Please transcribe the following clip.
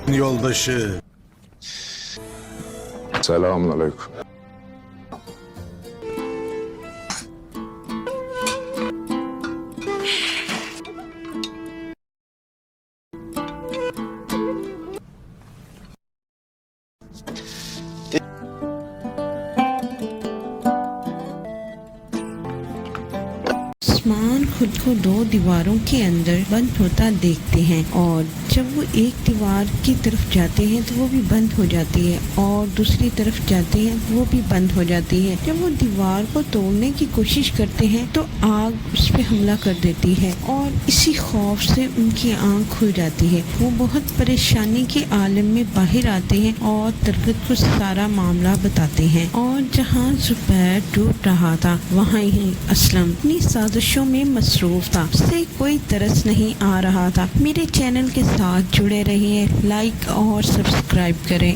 Yoldaşı. Selamünaleyküm. आसमान खुद को दो दीवारों के अंदर बंद होता देखते हैं और जब वो एक दीवार की तरफ जाते हैं तो वो भी बंद हो जाती है और दूसरी तरफ जाते हैं वो भी बंद हो जाती है। जब वो दीवार को तोड़ने की कोशिश करते हैं तो आग उस पर हमला कर देती है और इसी खौफ से उनकी आंख खुल जाती है। वो बहुत परेशानी के आलम में बाहर आते हैं और तरकत को सारा मामला बताते हैं और जहाँ जुबैर डूब रहा था वहाँ ही असलम अपनी साजिशों में मसरूफ था। उसे कोई तरस नहीं आ रहा था। मेरे चैनल के साथ जुड़े रहिए, लाइक और सब्सक्राइब करें।